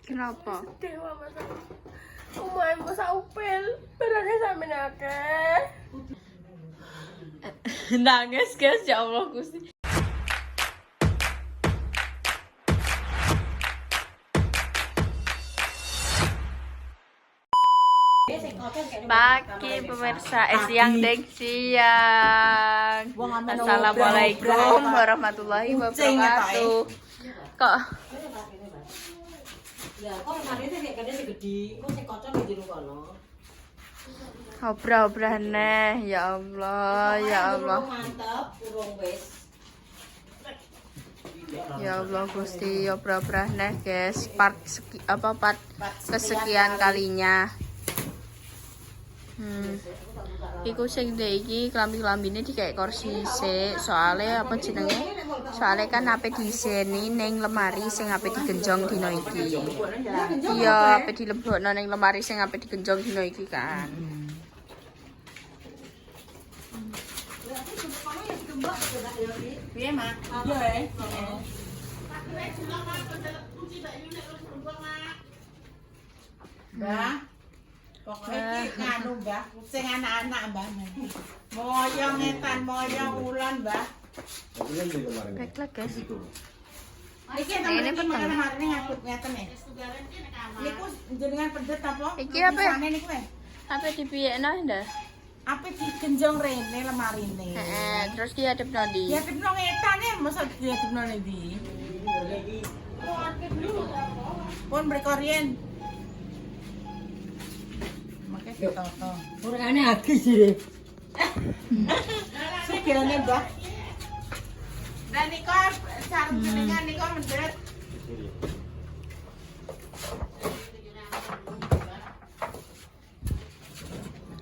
Kenapa? Dewa mas aku. Omahe mas upil, barangnya sampe akeh. Nangis guys, ya Allah Gusti. Pagi pemirsa, siang deng siang. Assalamualaikum warahmatullahi wabarakatuh. Kok Ya, kok kemarin sih kadang segede, kok sing kocok di kono. obra-obra neh, ya Allah, ya Allah. Mantep, urung wis. Ya Allah Gusti, obra-obra neh guys, part kesekian kalinya. Iku sing ndek iki klambi-klambine dikek kursi sik, soalnya apa jenenge? Soalnya kan ape diseni ning lemari sing ape digenjong dina iki. Iya, ape dilebokno ning lemari sing ape digenjong dina iki kan. Piye, Mak? Iya, Mbah. Pokoknya iki nganu, Mbah, sing anak-anak, Mbah. Moyong ngetan, moyong ulan, Mbah. Baiklah guys. Iki ini peteng. Hari ini ngakut ngeten ya. Niku jenengan pendet apa? Iki apa? Tulisane niku Ape dipiyekno ndak? Apa digenjong rene lemarine? Heeh, terus diadepno ndi? Ya dipno ngetan ya, masa diadepno ndi? Pun mriko riyen. Make ditoto. Urane agis iki. Sekirane, Mbah. Dan niku sarung jenengan niku mendet.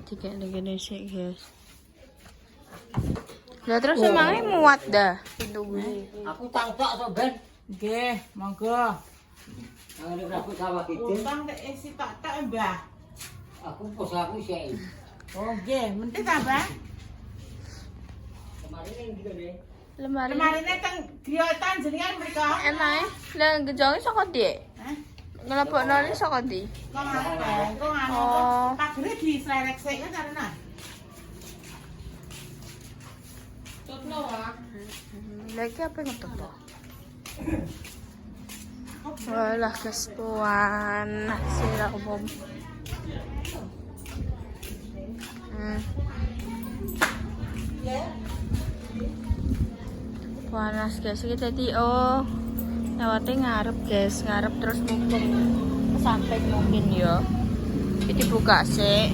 Tiga gini sih guys. Lah terus emangnya muat dah pintu gue. Aku tangkak sok ben. Nggih, monggo. Nang aku sawah iki. Utang nek isi tak Mbah. Aku pos aku sik. Oh nggih, menti ta, Mbah? Kemarin yang gitu deh. Lemari. Kemarine teng griotan jenengan mriko. Emangnya lah gejonge saka ndi? Hah? Ngelebokno ni saka ndi? Kok ngene, kok nganu. Oh. Pagere dislelek sik kan karena. Lagi apa yang ngetok? Walah kesepuan sira umum. Panas guys, iki tadi lewatnya ngarep guys, ngarep terus mumpung sampai mungkin ya. Ini buka sih.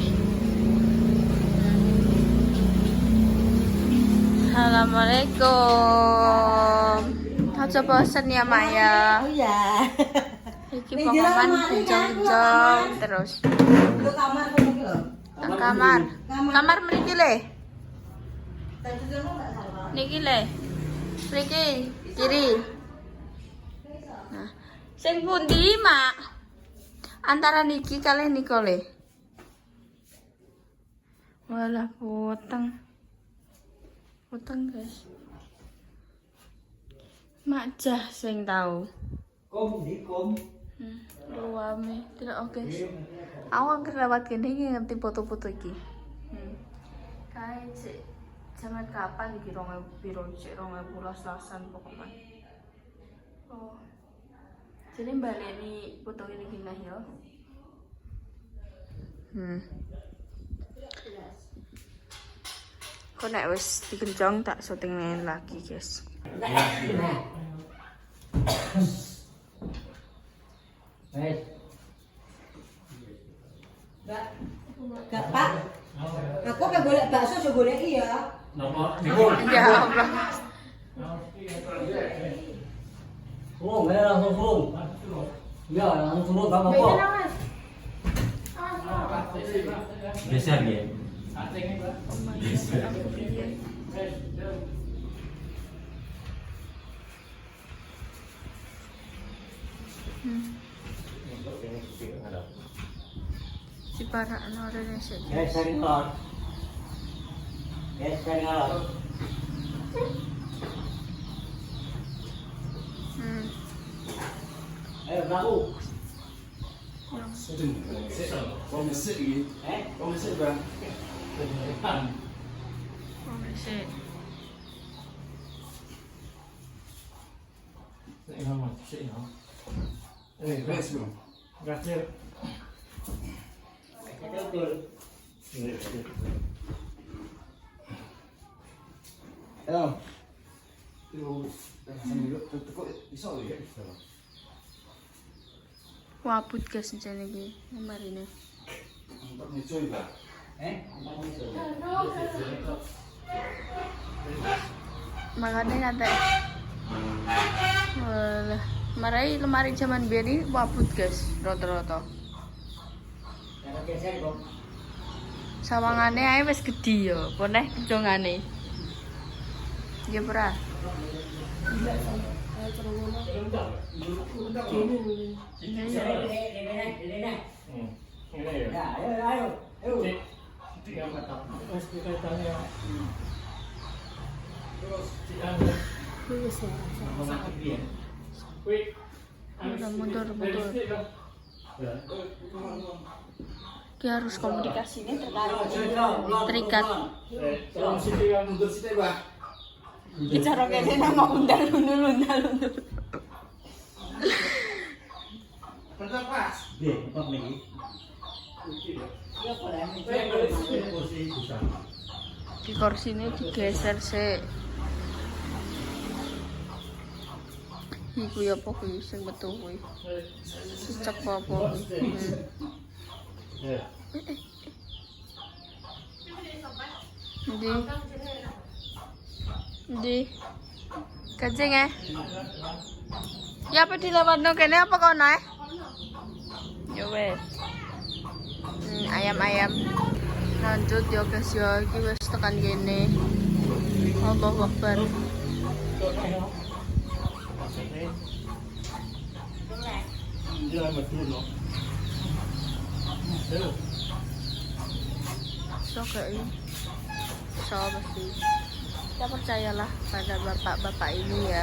Assalamualaikum. Aja bosen ya Maya. Oh iya. Iki pengumuman genjong terus. Lu kamar kono iki lho. Kamar. Kamar mriki le. Niki le. Mriki kiri. Nah, sing pundi, Mak? Antara niki kalih nika le. Walah poteng. Poteng, guys. Mak jah sing tahu. Kom di kom. Ruame, tidak oke. Aku angker lewat gini ngerti foto-foto iki. Kayak cek zaman kapan iki 2000 piro cek 2012-an pokoknya. Oh. Jadi balik ini foto ini gini ya. Kok nek wis digenjong tak syuting lagi, guys. Wes. Gak Pak. Aku kan golek bakso yo goleki ya. Ya Allah. Turun, langsung turun. Ya, langsung turun Bang apa? Besar ya. Si para Indonesia. Sering keluar. Sering keluar. Hmm. Ayo, Bang. Kau mesik lagi? Kau mesik bang? Oh, masih. Best bang. Hello. Tekuk isok lagi. Wabut guys ncen iki marine. Untuk nyucui bang. Makanya kata walah, marai lemari zaman biyen iki wabut guys, rata-rata. Sawangane ae wis gedhi ya, apa neh kencongane. Ya ora. Mundur. Ki harus komunikasinya terikat. Mundur situ bang. Bicara kene nang undal-undal. Bentar pas. Di kursi ini digeser sih. Iku ya apa kuwi sing metu kuwi. Cecek apa. Di kajeng ya apa dilewatno kene apa kono ya wes ayam lanjut ya guys ya iki wis tekan kene Allahu Akbar so pasti kita percayalah pada bapak-bapak ini ya.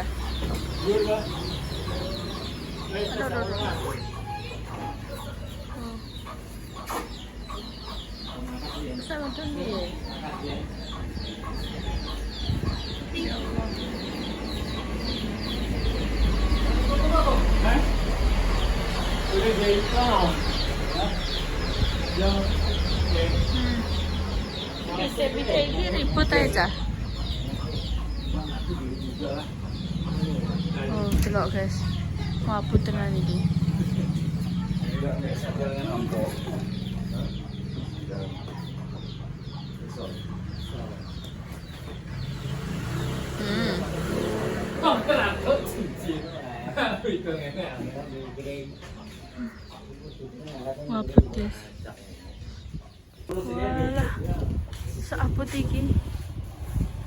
Aduh. Sama dulu ya. Ya Allah. Bisa ini ribut aja. Oh, delok guys. Wabut tenan iki. Wabut guys. Walah. Seabut iki.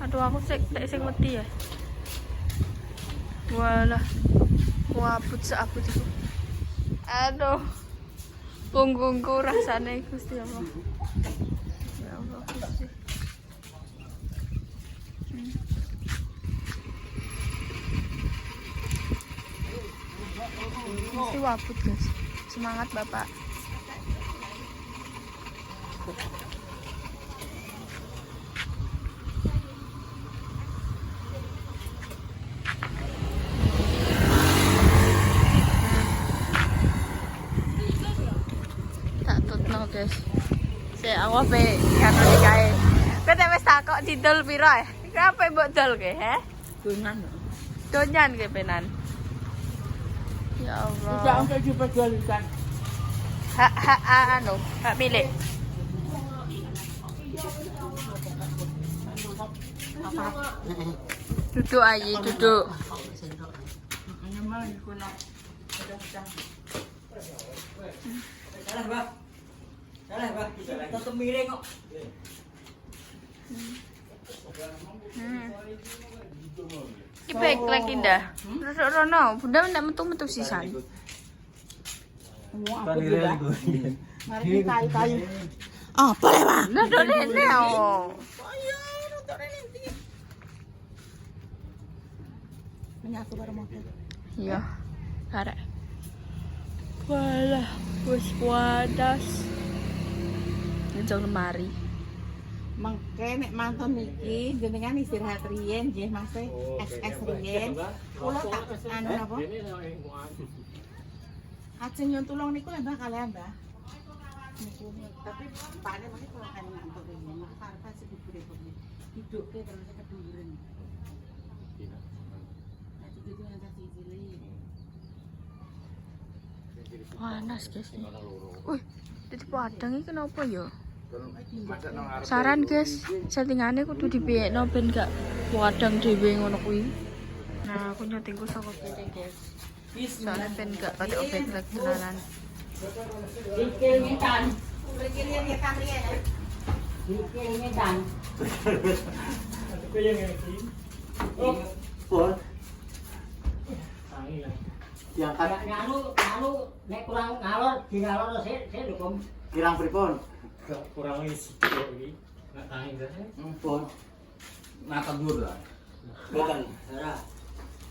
Aduh aku sing wedi ya. Walah. Wabut seabut iki. Aduh. Punggungku rasane Gusti Allah. Ya Allah Gusti. Masih wabut guys. Semangat Bapak. Tak tutno guys. Saya awak pe karo kae. Kowe wis takok didol piro ya? Kape mbok dol ke, he? Donyan ke penan. Ya Allah. Tidak untuk diperjualkan. Hak milik. Duduk ayi, duduk. Tetep miring kok. Iki baik lagi ndah. Rono, Bunda ndak metu-metu sisan. Mari kayu-kayu. Oh, boleh, Pak. Lah do rene oh. Menyatu karo mobil. Iya. Arek. Walah, wis panas. Njong lemari. Mengke nek mantun niki jenengan istirahat riyen nggih Mas. Es riyen. Kula tak anu napa? Ajeng nyon tulung niku lho Mbah kalian Mbah. Niku tapi pakne mesti kula kan ngantuk riyen. Mak parah sing dibure-bure. Hiduke terus keduren. Nanti gitu yang tadi cilik. Panas guys. Wih, jadi padang ini kenapa ya? Masak nang arep. Saran guys, settingannya kudu dipiyekno ben gak padang dhewe ngono kuwi. Nah, aku nyetingku saka kene guys. Soalnya ben gak pakai obat tenanan. Dikil ngetan riyen. Dikil ngetan. Pun. Yang kata nganu nek kurang ngalor di ngalor sik lho Kirang pripun? kurang isi iki. Nek tangi Pun. Nata dhuwur lah. Boten. ora.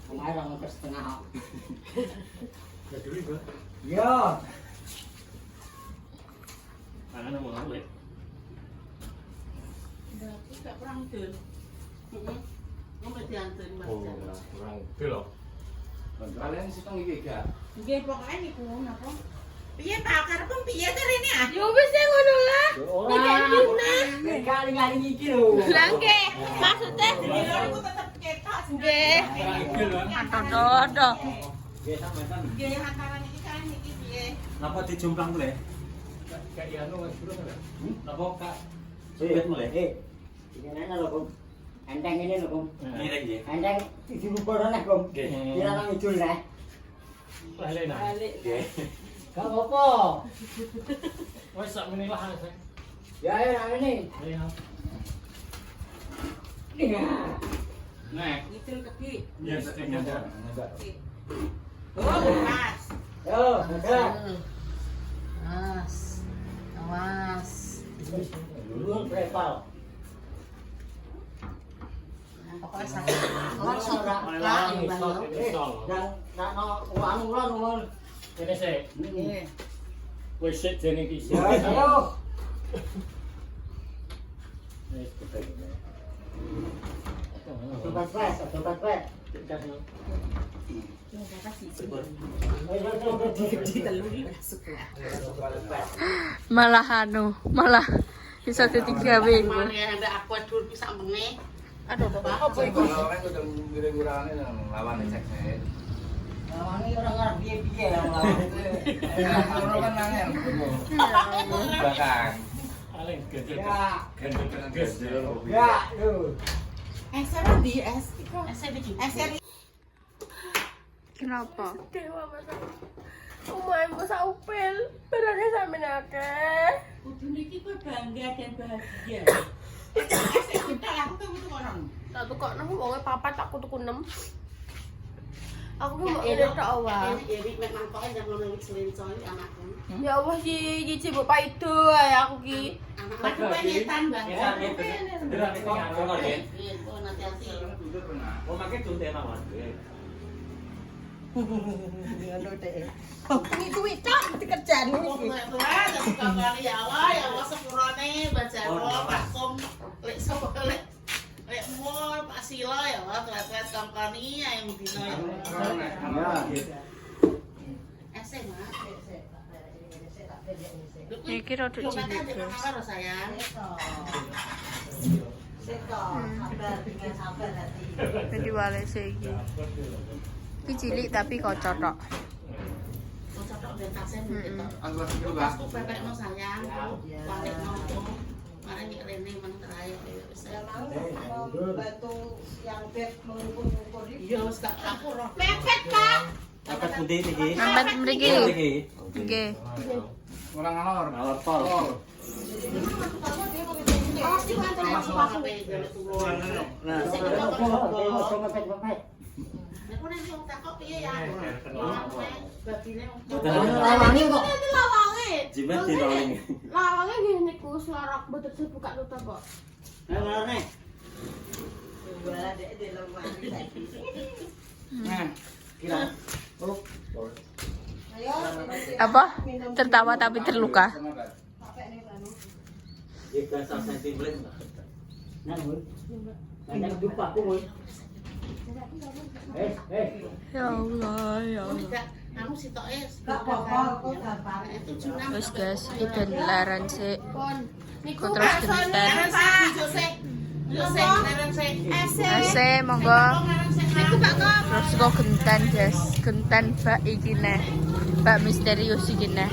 Kemarin orang ke setengah. Ya dulu gua. Yo. Tangan mau ngalor. Berarti gak kurang dul. Ngomong dianten Mas. Kurang kilo. Kalian sitong iki gak? Nggih pokoke niku napa? Piye Pak karepmu piye to rene ah? Ya wis sing ngono lah. Ora. Kali-kali iki lho. Lah nggih, maksudnya Niku tetep ketok nggih. Ado-ado. Nggih sampean. nggih hantaran iki kan iki piye? Napa dijumplang mulai? Kayak anu wis bro kan. Napa Kak? Sulit mulai. Ini nana lho, Kum. Enteng ini lho, Kum. Mireng nggih. Enteng isi lupa neh, Kum. Kira nang ujul neh. Balik nah. Balik. Nggih. Gak apa-apa. Wes sak meneh lah saya. Ya, nang ini. Ya. Iya. Nah, Ngidul keki. ya setengah ada. Oh, Mas. Yo, udah. Mas. Awas. Dulu prepal. Pokoknya sakit. Lah, Dan nak uang ulang. Ini sih. Nggih. Wes sik jene iki. Ya, ayo. Wes ketek. Tempat pes, tempat pes. Malah malah bisa ketiga minggu. Ada aku dur bisa meneh. Aduh, Apa iku? Orang udah ngurang-ngurangane nang lawan cek saya. Lawangi orang ngarep piye-piye yang lawan. Orang kan nangel. Belakang. Paling gede. Ya, Gede. ya, lu. SR di S. SR di SR. Kenapa? Dewa Mas. Omahe Mas Upil, barangnya sampeyan akeh. Kudu niki kowe bangga dan bahagia. SR kita aku tuh orang. Tak tukok nang wonge papat aku tuku 6. Aku mau ide tok awal. Erik mek mangkoke jam ngono wis lencoy anakku. Ya Allah iki cibo paido ae aku ki. Anakku penyetan banget. Beneran iki ngono nggih. Iya, kok nanti-nanti. Oh, makke tunte mawon. Ini duit tok dikerjani iki. Ya Allah sepurone bajaro pakum lek sapa lek mall Pak Sila ya Allah telat kampani yang dino ya. SMA. Iki rada cilik, Bos. Karo sayang. Jadi wale iki. Iki cilik tapi kocok tok. Cocok ben tasen gitu. Aku lagi juga. Aku pepekno sayang. Walekno. Mari nek rene men terakhir wis. Batu yang bed mengukur-ukur itu. Iya wis tak aku roh. Pepet, Pak. Apa pundi iki? Sampai mriki. Iki. Nggih. Orang ngalor. Ngalor tol. Awas di kantor aku pakai turun. Nah, Mepet-mepet. Nek nek wong takok piye ya? Babine Lawangi kok. Lawange. jimat di rolling. Lawange nggih niku selorok betul buka tutup kok. Ngalor nih. Wala dek di lemah. Nah, Kira. Ayo Apa? Tertawa tapi terluka. Jika selesai timbling, nah, banyak jumpa aku, boy. Ya Allah, ya Allah. Enggak, kamu si Toes. Gak apa-apa, kok gampang. Itu junang. Terus guys, kita laran sih. Kon, niku Kau terus genten. AC, monggo. Terus kok genten guys, genten bak iki neh. Bak misterius iki neh.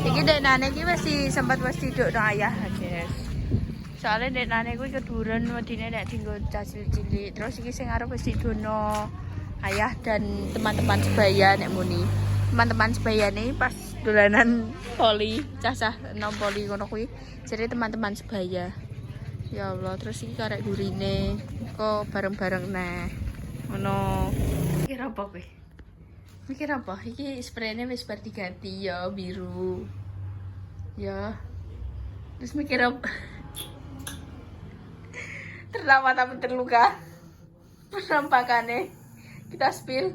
Iki dek nane iki masih sempat tidur nang ayah guys. Soalnya dek nane kuwi keduren wedine nek dienggo cacil cilik. Terus iki sing arep wis didono ayah dan teman-teman sebaya nek muni. Teman-teman sebaya nih pas dolanan poli, cacah nom poli ngono kuwi. Jadi teman-teman sebaya. Ya Allah, terus iki karek gurine kok bareng-bareng nah. Ngono. Mikir apa kowe? Mikir apa? Iki spraynya wis bar diganti ya biru. Ya. Terus mikir apa? Tertawa tapi terluka. Penampakannya kita spill.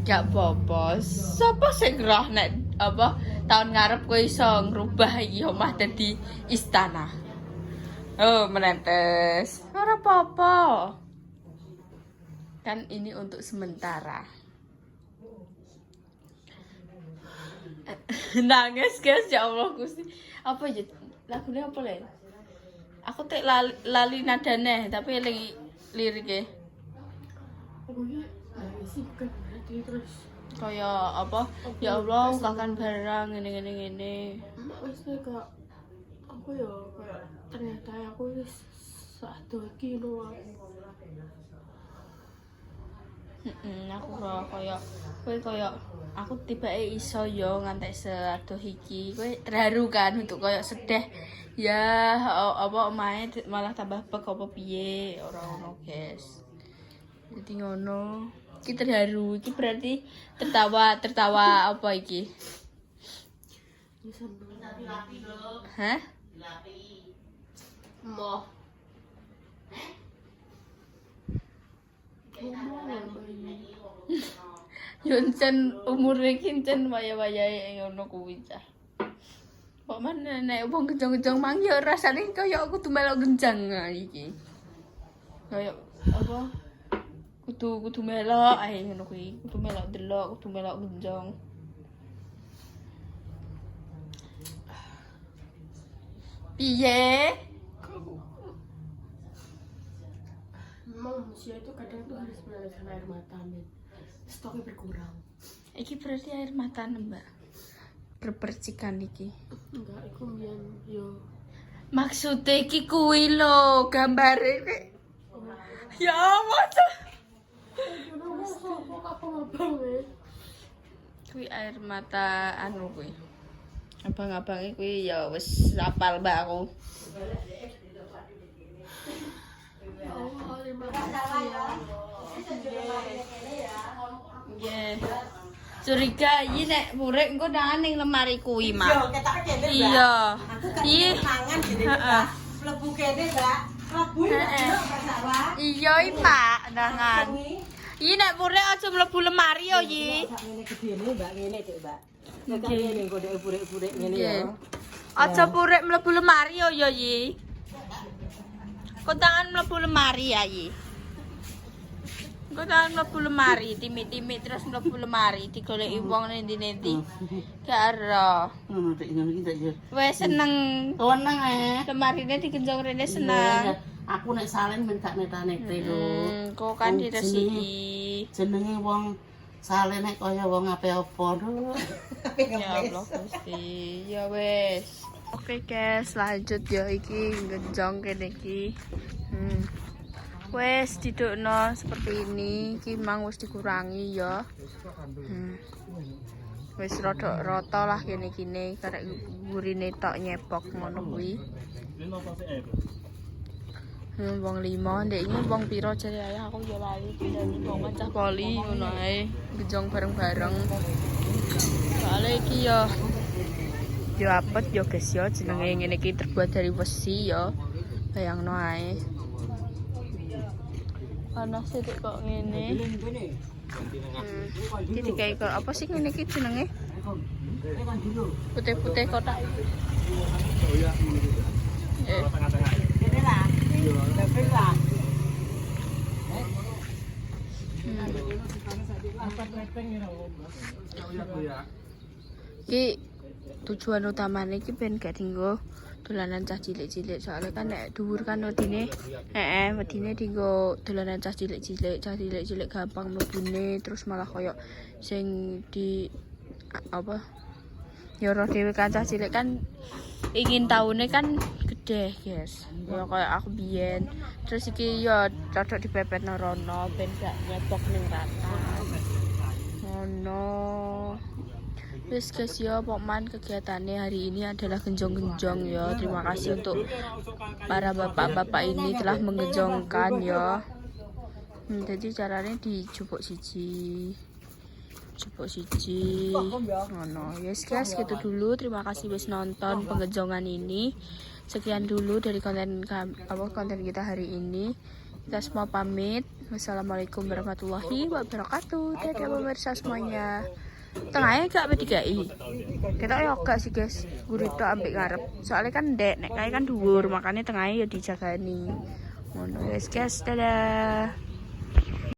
Gak apa-apa. Sapa sing roh nek apa tahun ngarep kowe iso ngrubah iki omah dadi istana. Oh, menetes. Ora apa-apa. Kan ini untuk sementara. Nangis guys, ya Allah Gusti. Apa ya lagunya apa le? Aku tek lali nadane, tapi eling lirike. pokoknya sih bukan berarti terus Kaya apa? Ya Allah, ukakan barang ngene. wis kayak aku ya kayak ternyata aku wis satu lagi lho. Aku kaya kowe kaya aku tibake iso yo ngantek seadoh iki. Kowe terharu kan untuk kaya sedih. Ya apa omahe malah tambah bek apa piye ora ngono, guys. Jadi ngono. Iki terharu, iki berarti tertawa apa iki? Hah? Mau Yoncen umure kincen waya-wayahe ngono kuwi cah. Kok mana nek wong genjang-genjang mang ya rasane kaya aku kudu melok genjang iki. Kaya apa? Kudu melok ae ngono kuwi. Kudu melok delok, kudu melok genjang. Piye? memang manusia itu kadang tuh harus mengalirkan air mata men. Stoknya berkurang. Iki berarti air mata Mbak. Berpercikan iki. Enggak, iku mbiyen yo. Maksudnya iki kuwi lho, gambare iki. Ya Allah. Kuwi air mata anu kuwi. Abang-abang kuwi ya wis apal Mbak aku. Nggih. Curiga iki nek murid engko nang ning lemari kuwi, Mak. Yo, ketok kene, Mbak. Iya. Aku Iya. gak mangan gini, Mbak. Mlebu kene, Mbak. Mlebu Heeh. Mbak sawah. Iya, Pak, nangan. Iki nek murid aja mlebu lemari yo, Yi. Sak ngene gedene, Mbak, ngene Dik, Mbak. Kok ngene engko Dik purek-purek ngene ya. Aja purik mlebu lemari yo, Yi. Kok tangan mlebu lemari ya, Yi. Kok tangan mlebu lemari, timit-timit terus mlebu lemari digoleki wong nendi-nendi. Gak ero. Ngono Dik, ngono iki Dik ya. Wes seneng. Weneng Lemarine digenjong rene seneng. Aku nek salen men gak neta-nete lho. Kok kan diresiki. Jenenge wong salen nek kaya wong ape apa lho. Ya Allah Gusti. Ya wes. Oke guys, lanjut ya iki genjong kene iki. Wes didukno seperti ini. Iki mang wis dikurangi ya. Wis rada-rata lah kene-kene karek gurine tok nyepok ngono kuwi. Wong 5, ndek iki wong piro jare ayah aku ya lali. Wong macah poli ngono ae. Genjong bareng-bareng. Soale iki ya apet ya guys ya jenenge ngene iki terbuat dari besi ya. Bayangno ae. panas sithik kok ngene. Ini gini. Ganti nengah. Ini kan Iki dikai kok apa sih ngene iki jenenge? Ini kan dulu. Putih-putih kotak iki. Oh iya, ini juga. Eh, Tengah-tengah. Ini lah. Lebih lah. iki tujuan utamanya iki ben gak dinggo dolanan cah cilik-cilik soalnya kan nek dhuwur kan wedine wedine dinggo dolanan cah cilik-cilik gampang mlebune terus malah koyo sing di apa ya roh dhewe kan cah cilik kan ingin taune kan gede guys ya koyo aku biyen terus iki ya cocok dipepet rono ben gak nyetok ning rata ngono. Wis guys ya, pokoknya kegiatannya hari ini adalah genjong-genjong ya. Terima kasih untuk para bapak-bapak ini telah menggenjongkan ya. Jadi caranya dijupuk siji. Ngono. Yes guys, gitu dulu. Terima kasih wis nonton penggenjongan ini. Sekian dulu dari konten kita hari ini. Kita semua pamit. Wassalamualaikum warahmatullahi wabarakatuh. Dadah pemirsa semuanya. Tengahnya gak B3I. Kita ya gak sih guys. Gurito ambek ngarep. Soalnya kan nek kayak kan dhuwur, makanya tengahnya ya dijagani. Ngono guys, dadah.